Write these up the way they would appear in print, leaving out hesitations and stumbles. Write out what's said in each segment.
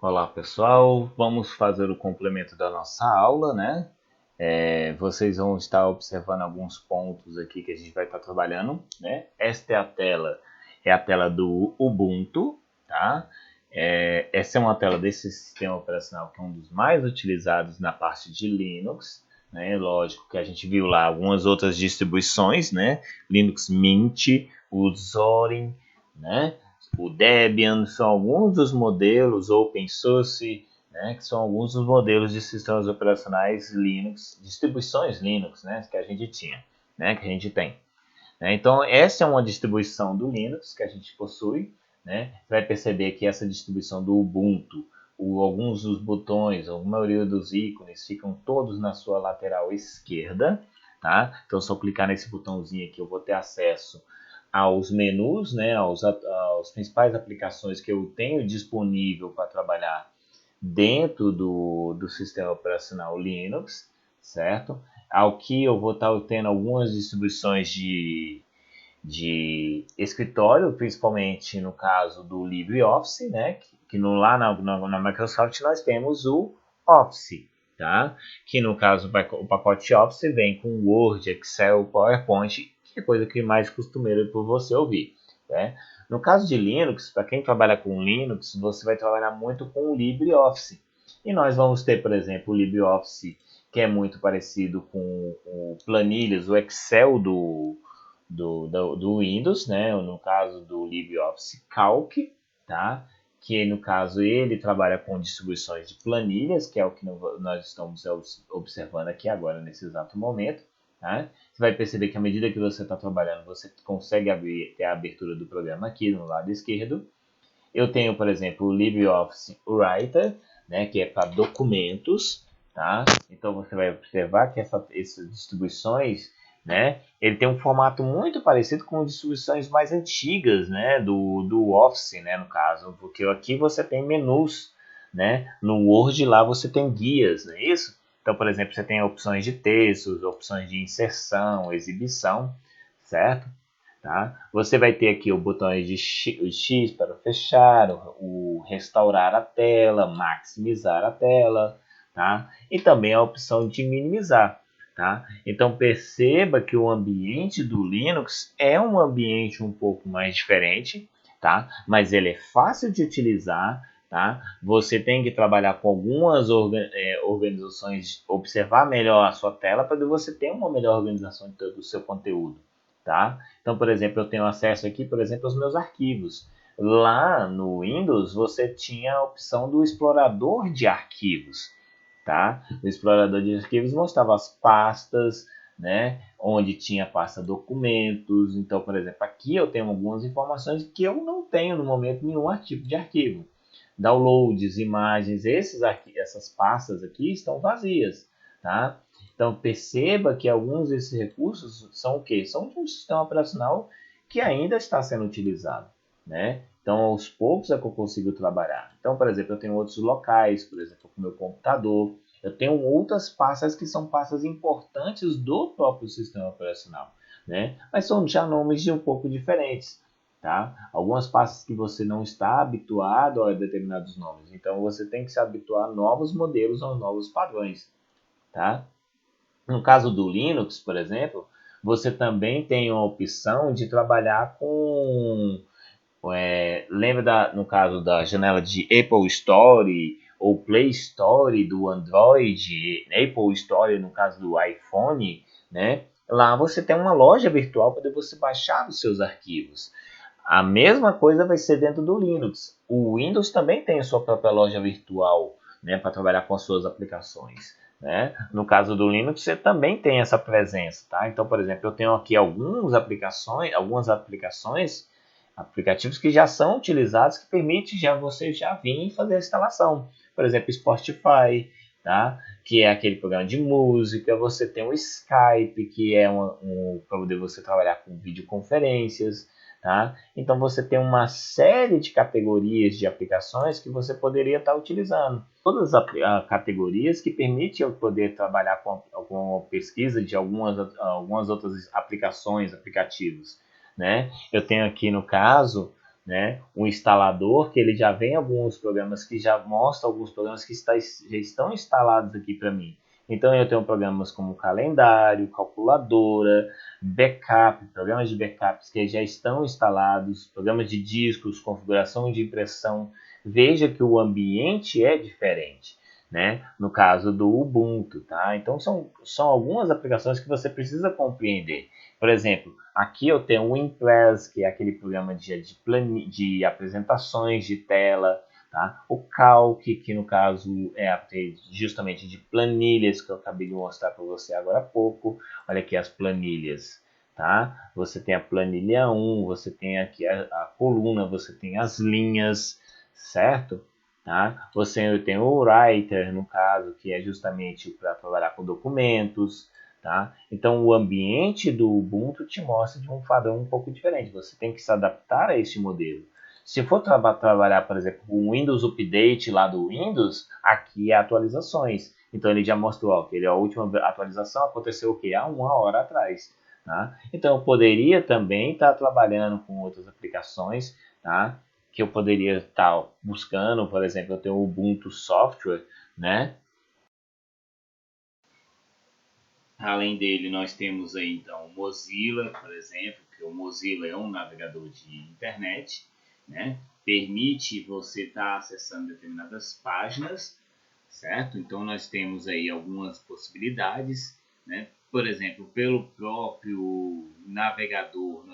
Olá pessoal, vamos fazer o complemento da nossa aula, né? Vocês vão estar observando alguns pontos aqui que a gente vai estar trabalhando, né? Esta é a tela do Ubuntu, tá? Essa é uma tela desse sistema operacional que é um dos mais utilizados na parte de Linux, né? Lógico que a gente viu lá algumas outras distribuições, né? Linux Mint, o Zorin, né? O Debian, são alguns dos modelos open source, né, que são alguns dos modelos de sistemas operacionais Linux, distribuições Linux, né, que a gente tinha, né, que a gente tem. Né? Então, essa é uma distribuição do Linux que a gente possui. Né? Você vai perceber que essa distribuição do Ubuntu, alguns dos botões, a maioria dos ícones ficam todos na sua lateral esquerda. Tá? Então, se eu clicar nesse botãozinho aqui, eu vou ter acesso aos menus, né, aos principais aplicações que eu tenho disponível para trabalhar dentro do sistema operacional Linux, certo? Ao que eu vou estar tendo algumas distribuições de escritório, principalmente no caso do LibreOffice, né? Que lá na Microsoft nós temos o Office, tá? Que no caso o pacote Office vem com Word, Excel, PowerPoint, que é coisa que mais costumeiro por você ouvir, né? No caso de Linux, para quem trabalha com Linux, você vai trabalhar muito com o LibreOffice. E nós vamos ter, por exemplo, o LibreOffice, que é muito parecido com o planilhas, o Excel do Windows, né? No caso do LibreOffice Calc, tá? Que no caso ele trabalha com distribuições de planilhas, que é o que nós estamos observando aqui agora nesse exato momento. Tá? Você vai perceber que à medida que você está trabalhando, você consegue ter a abertura do programa aqui no lado esquerdo. Eu tenho, por exemplo, o LibreOffice Writer, né, que é para documentos, tá? Então você vai observar que essas distribuições, né, ele tem um formato muito parecido com distribuições mais antigas, né, do Office, né, no caso, porque aqui você tem menus, né, no Word lá você tem guias, não é isso? Então, por exemplo, você tem opções de textos, opções de inserção, exibição, certo? Tá? Você vai ter aqui o botão de X para fechar, o restaurar a tela, maximizar a tela, tá? E também a opção de minimizar. Tá? Então perceba que o ambiente do Linux é um ambiente um pouco mais diferente, tá? Mas ele é fácil de utilizar, tá? Você tem que trabalhar com algumas organizações, observar melhor a sua tela para você ter uma melhor organização do seu conteúdo, tá? Então, por exemplo, eu tenho acesso aqui, por exemplo, aos meus arquivos. Lá no Windows, você tinha a opção do explorador de arquivos, tá? O explorador de arquivos mostrava as pastas, né? Onde tinha pasta documentos. Então, por exemplo, aqui eu tenho algumas informações que eu não tenho no momento nenhum tipo de arquivo. Downloads, imagens, essas pastas aqui estão vazias, tá? Então perceba que alguns desses recursos são o quê? São de um sistema operacional que ainda está sendo utilizado, né? Então aos poucos é que eu consigo trabalhar. Então, por exemplo, eu tenho outros locais, por exemplo, com o meu computador. Eu tenho outras pastas que são pastas importantes do próprio sistema operacional, né? Mas são já nomes de um pouco diferentes, tá? Algumas pastas que você não está habituado a determinados nomes. Então você tem que se habituar a novos modelos, aos novos padrões, tá? No caso do Linux, por exemplo, você também tem a opção de trabalhar com. Lembra no caso da janela de Apple Store ou Play Store do Android, Apple Store no caso do iPhone, né? Lá você tem uma loja virtual para você baixar os seus arquivos. A mesma coisa vai ser dentro do Linux. O Windows também tem a sua própria loja virtual, né, para trabalhar com as suas aplicações, né? No caso do Linux, você também tem essa presença, tá? Então, por exemplo, eu tenho aqui algumas aplicações, aplicativos que já são utilizados que permite já você já vir fazer a instalação. Por exemplo, Spotify, tá? Que é aquele programa de música. Você tem o Skype, que é para poder você trabalhar com videoconferências. Tá? Então você tem uma série de categorias de aplicações que você poderia estar utilizando. Todas as categorias que permitem eu poder trabalhar com a pesquisa de algumas outras aplicações, aplicativos. Né? Eu tenho aqui no caso né? Um instalador que ele já vem alguns programas que já mostra alguns programas que já estão instalados aqui para mim. Então eu tenho programas como calendário, calculadora, backup, programas de backups que já estão instalados, programas de discos, configuração de impressão. Veja que o ambiente é diferente, né? No caso do Ubuntu, tá? Então são algumas aplicações que você precisa compreender. Por exemplo, aqui eu tenho o Impress, que é aquele programa de apresentações de tela, tá? O Calc, que no caso é justamente de planilhas, que eu acabei de mostrar para você agora há pouco. Olha aqui as planilhas, tá? Você tem a planilha 1, você tem aqui a coluna, você tem as linhas, certo? Tá? Você tem o Writer, no caso, que é justamente para trabalhar com documentos, tá? Então, o ambiente do Ubuntu te mostra de um padrão um pouco diferente. Você tem que se adaptar a este modelo. Se for trabalhar, por exemplo, com o Windows Update lá do Windows, aqui é atualizações. Então, ele já mostrou ó, que a última atualização aconteceu o quê? Há 1 hora atrás. Tá? Então, eu poderia também estar trabalhando com outras aplicações, tá? Que eu poderia estar buscando, por exemplo, eu tenho o Ubuntu Software, né? Além dele, nós temos aí então o Mozilla, por exemplo, que o Mozilla é um navegador de internet, né? Permite você estar acessando determinadas páginas, certo? Então nós temos aí algumas possibilidades, né? Por exemplo, pelo próprio navegador,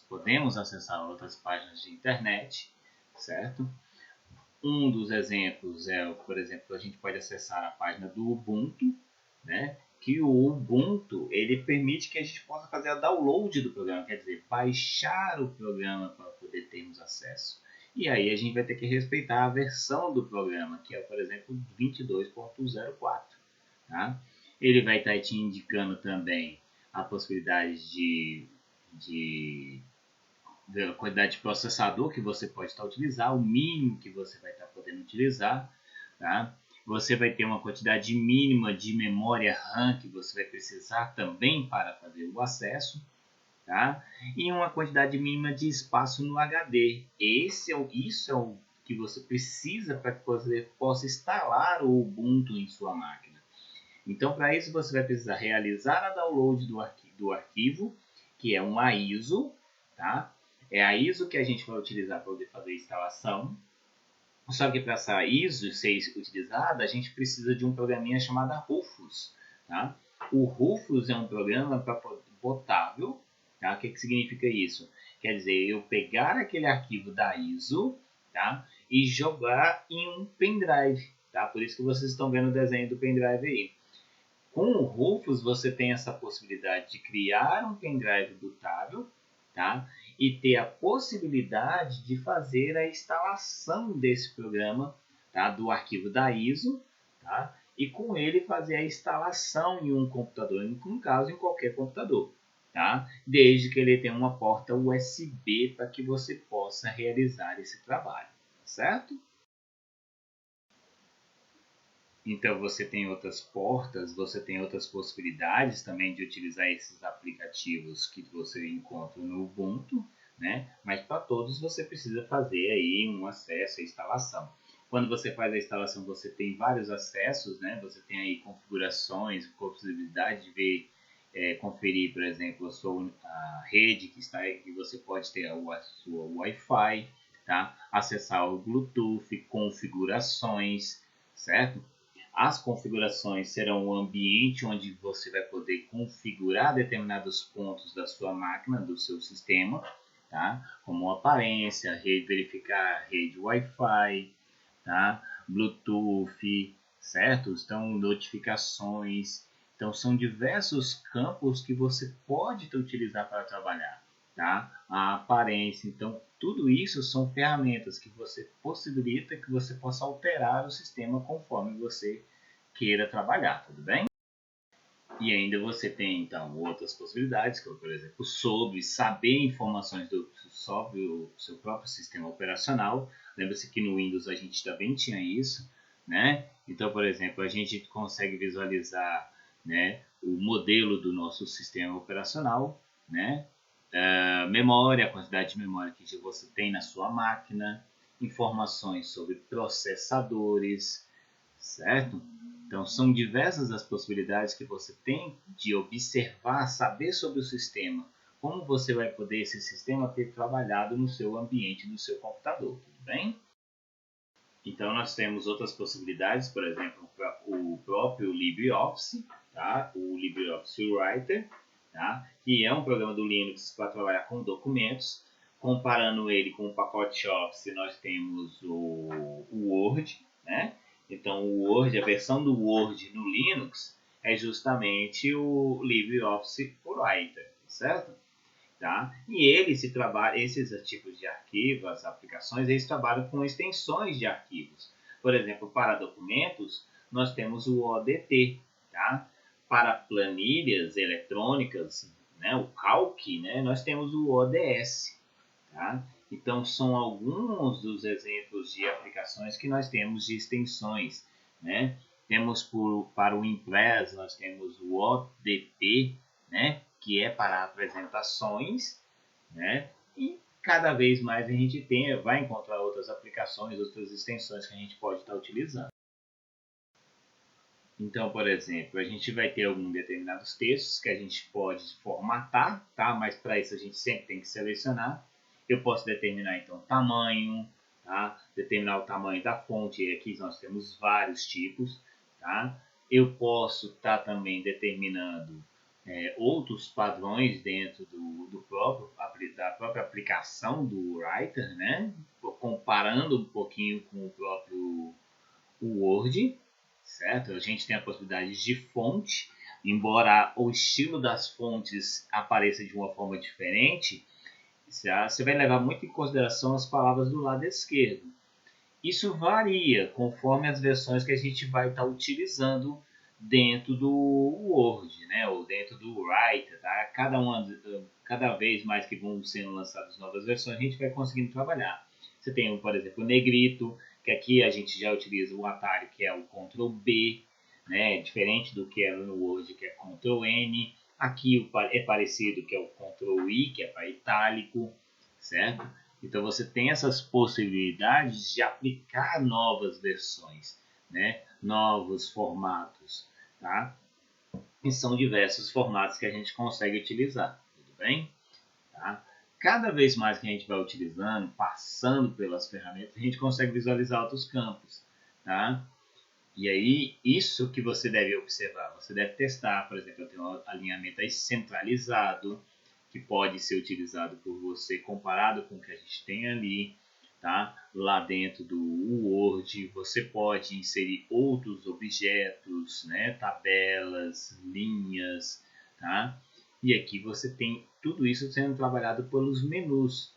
podemos acessar outras páginas de internet, certo? Um dos exemplos é, por exemplo, a gente pode acessar a página do Ubuntu, né? Que o Ubuntu ele permite que a gente possa fazer a download do programa, quer dizer, baixar o programa para poder termos acesso. E aí a gente vai ter que respeitar a versão do programa, que é, por exemplo, 22.04. Tá? Ele vai estar te indicando também a possibilidade de da quantidade de processador que você pode estar utilizando, o mínimo que você vai estar podendo utilizar, tá? Você vai ter uma quantidade mínima de memória RAM que você vai precisar também para fazer o acesso, tá? E uma quantidade mínima de espaço no HD. Isso é o que você precisa para que você possa instalar o Ubuntu em sua máquina. Então, para isso, você vai precisar realizar a download do arquivo, que é um ISO, tá? É a ISO que a gente vai utilizar para poder fazer a instalação. Só que para essa ISO ser utilizada, a gente precisa de um programinha chamado Rufus, tá? O Rufus é um programa botável, tá? O que significa isso? Quer dizer, eu pegar aquele arquivo da ISO, tá? E jogar em um pendrive, tá? Por isso que vocês estão vendo o desenho do pendrive aí. Com o Rufus, você tem essa possibilidade de criar um pendrive bootável, tá? E ter a possibilidade de fazer a instalação desse programa, tá? Do arquivo da ISO, tá? E com ele fazer a instalação em um computador, no caso em qualquer computador, tá? Desde que ele tenha uma porta USB para que você possa realizar esse trabalho, certo? Então você tem outras portas, você tem outras possibilidades também de utilizar esses aplicativos que você encontra no Ubuntu, né? Mas para todos você precisa fazer aí um acesso à instalação. Quando você faz a instalação, você tem vários acessos, né? Você tem aí configurações, possibilidade de ver, conferir, por exemplo, a rede que você pode ter a sua Wi-Fi, tá? Acessar o Bluetooth, configurações, certo? As configurações serão o ambiente onde você vai poder configurar determinados pontos da sua máquina, do seu sistema, tá? Como aparência, verificar a rede Wi-Fi, tá? Bluetooth, certo? Então, notificações. Então, são diversos campos que você pode utilizar para trabalhar, tá? A aparência. Então, tudo isso são ferramentas que você possibilita que você possa alterar o sistema conforme você queira trabalhar, tudo bem? E ainda você tem, então, outras possibilidades, como, por exemplo, sobre saber informações sobre o seu próprio sistema operacional. Lembra-se que no Windows a gente também tinha isso, né? Então, por exemplo, a gente consegue visualizar, né, o modelo do nosso sistema operacional, né? memória, a quantidade de memória que você tem na sua máquina, informações sobre processadores, certo? Então, são diversas as possibilidades que você tem de observar, saber sobre o sistema. Como você vai poder esse sistema ter trabalhado no seu ambiente, no seu computador, tudo bem? Então, nós temos outras possibilidades, por exemplo, o próprio LibreOffice, tá? O LibreOffice Writer, tá? Que é um programa do Linux para trabalhar com documentos. Comparando ele com o pacote Office, nós temos o Word, né? Então, o Word, a versão do Word no Linux é justamente o LibreOffice Writer, certo? Tá? E esses tipos de arquivos, as aplicações, eles trabalham com extensões de arquivos. Por exemplo, para documentos, nós temos o ODT. Tá? Para planilhas eletrônicas, né, o Calc, né, nós temos o ODS. Tá? Então, são alguns dos exemplos de aplicações que nós temos de extensões. Né? Temos para o Impress, nós temos o ODP, né? Que é para apresentações, né? E cada vez mais a gente vai encontrar outras aplicações, outras extensões que a gente pode estar utilizando. Então, por exemplo, a gente vai ter alguns determinados textos que a gente pode formatar, tá? Mas para isso a gente sempre tem que selecionar. Eu posso determinar então o tamanho, tá? Determinar o tamanho da fonte, e aqui nós temos vários tipos, tá? Eu posso estar também determinando outros padrões dentro da própria aplicação do Writer, né? Comparando um pouquinho com o próprio Word, certo? A gente tem a possibilidade de fonte, embora o estilo das fontes apareça de uma forma diferente, você vai levar muito em consideração as palavras do lado esquerdo. Isso varia conforme as versões que a gente vai estar utilizando dentro do Word, né? Ou dentro do Writer, tá? Cada vez mais que vão sendo lançadas novas versões, a gente vai conseguindo trabalhar. Você tem, por exemplo, o negrito, que aqui a gente já utiliza o atalho, que é o Ctrl B, né? Diferente do que era no Word, que é Ctrl N. Aqui é parecido, que é o Ctrl I, que é para itálico, certo? Então você tem essas possibilidades de aplicar novas versões, né? Novos formatos, tá? E são diversos formatos que a gente consegue utilizar, tudo bem? Tá? Cada vez mais que a gente vai utilizando, passando pelas ferramentas, a gente consegue visualizar outros campos, tá? E aí, isso que você deve observar, você deve testar, por exemplo, eu tenho um alinhamento aí centralizado, que pode ser utilizado por você comparado com o que a gente tem ali, tá? Lá dentro do Word, você pode inserir outros objetos, né? Tabelas, linhas, tá? E aqui você tem tudo isso sendo trabalhado pelos menus,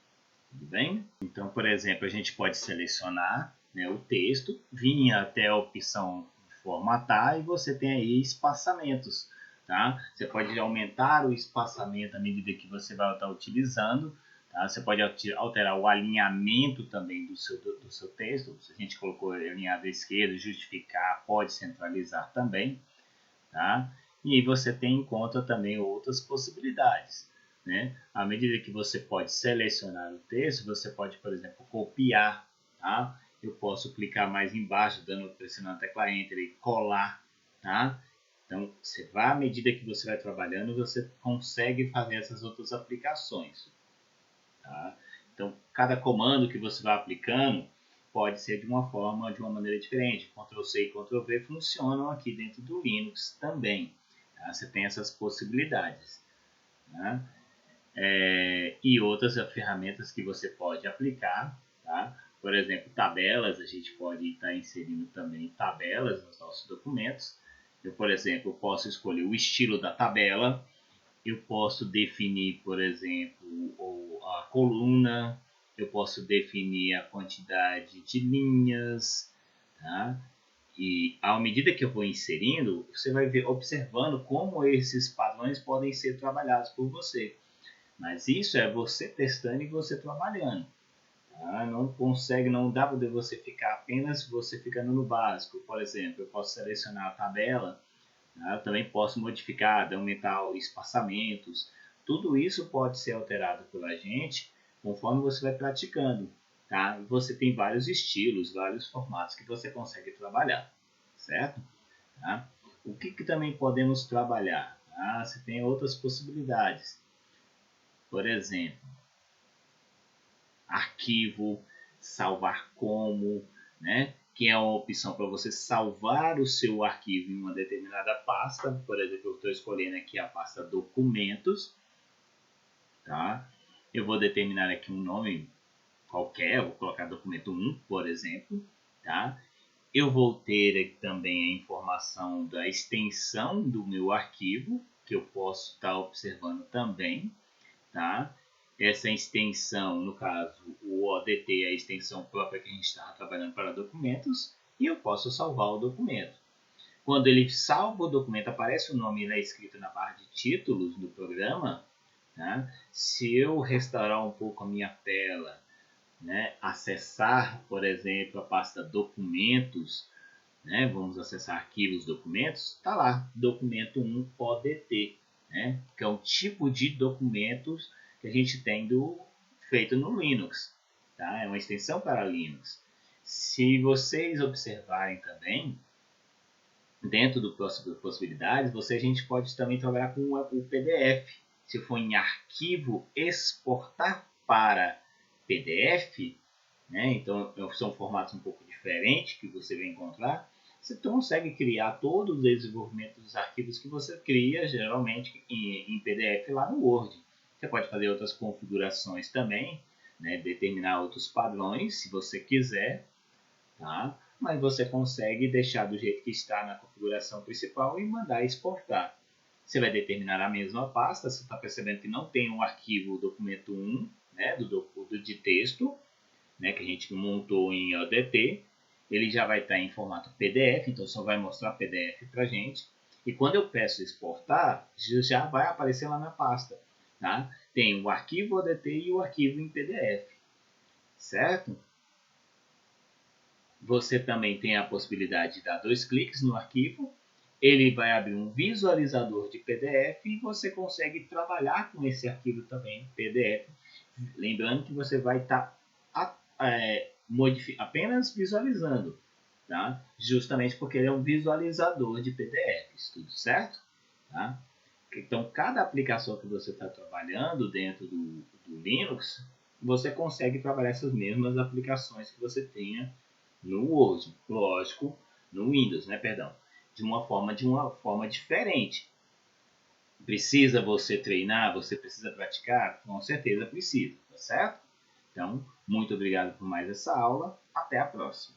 tudo bem? Então, por exemplo, a gente pode selecionar, né, o texto, vir até a opção formatar e você tem aí espaçamentos. Tá? Você pode aumentar o espaçamento à medida que você vai estar utilizando. Tá? Você pode alterar o alinhamento também do seu texto. Se a gente colocou alinhado à esquerda, justificar, pode centralizar também. Tá? E aí você tem em conta também outras possibilidades. Né? À medida que você pode selecionar o texto, você pode, por exemplo, copiar. Tá? Eu posso clicar mais embaixo, pressionando a tecla Enter e colar. Tá? Então, você vai, à medida que você vai trabalhando, você consegue fazer essas outras aplicações. Tá? Então, cada comando que você vai aplicando pode ser de uma forma, de uma maneira diferente. Ctrl C e Ctrl V funcionam aqui dentro do Linux também. Tá? Você tem essas possibilidades. Tá? E outras ferramentas que você pode aplicar. Tá? Por exemplo, tabelas, a gente pode estar inserindo também tabelas nos nossos documentos. Eu, por exemplo, posso escolher o estilo da tabela. Eu posso definir, por exemplo, a coluna, eu posso definir a quantidade de linhas, tá? E à medida que eu vou inserindo, você vai ver, observando como esses padrões podem ser trabalhados por você. Mas isso é você testando e você trabalhando. Tá? Não dá para você ficar apenas você ficando no básico. Por exemplo, eu posso selecionar a tabela. Eu também posso modificar, aumentar os espaçamentos, tudo isso pode ser alterado pela gente conforme você vai praticando, tá? Você tem vários estilos, vários formatos que você consegue trabalhar, certo? Tá? O que também podemos trabalhar? Ah, você tem outras possibilidades. Por exemplo, arquivo, salvar como, né? Que é uma opção para você salvar o seu arquivo em uma determinada pasta. Por exemplo, eu estou escolhendo aqui a pasta documentos, tá? Eu vou determinar aqui um nome qualquer, vou colocar documento 1, por exemplo, tá? Eu vou ter aqui também a informação da extensão do meu arquivo, que eu posso estar observando também, tá? Essa extensão, no caso, o ODT é a extensão própria que a gente estava trabalhando para documentos, e eu posso salvar o documento. Quando ele salva o documento, aparece o nome lá escrito na barra de títulos do programa, tá? Se eu restaurar um pouco a minha tela, né, acessar, por exemplo, a pasta documentos, né, vamos acessar arquivos documentos, está lá, documento 1 ODT, né, que é um tipo de documentos que a gente tem feito no Linux, tá? É uma extensão para Linux. Se vocês observarem também, dentro do possibilidades, a gente pode também trabalhar com o PDF. Se for em arquivo, exportar para PDF, né? Então são formatos um pouco diferentes que você vai encontrar. Você consegue criar todo o desenvolvimento dos arquivos que você cria geralmente em PDF lá no Word. Você pode fazer outras configurações também, né? Determinar outros padrões se você quiser, tá? Mas você consegue deixar do jeito que está na configuração principal e mandar exportar. Você vai determinar a mesma pasta, você está percebendo que não tem um arquivo documento 1, né, de texto, né, que a gente montou em ODT, ele já vai estar em formato PDF, então só vai mostrar PDF para a gente. E quando eu peço exportar, já vai aparecer lá na pasta. Tá? Tem o arquivo ODT e o arquivo em PDF, certo? Você também tem a possibilidade de dar 2 cliques no arquivo, ele vai abrir um visualizador de PDF e você consegue trabalhar com esse arquivo também, PDF. Lembrando que você vai estar apenas visualizando, tá? Justamente porque ele é um visualizador de PDFs, tudo certo? Tá? Então, cada aplicação que você está trabalhando dentro do Linux, você consegue trabalhar essas mesmas aplicações que você tenha no Word, lógico, no Windows, né, perdão, de uma forma diferente. Precisa você treinar, você precisa praticar? Com certeza precisa, tá certo? Então, muito obrigado por mais essa aula, até a próxima.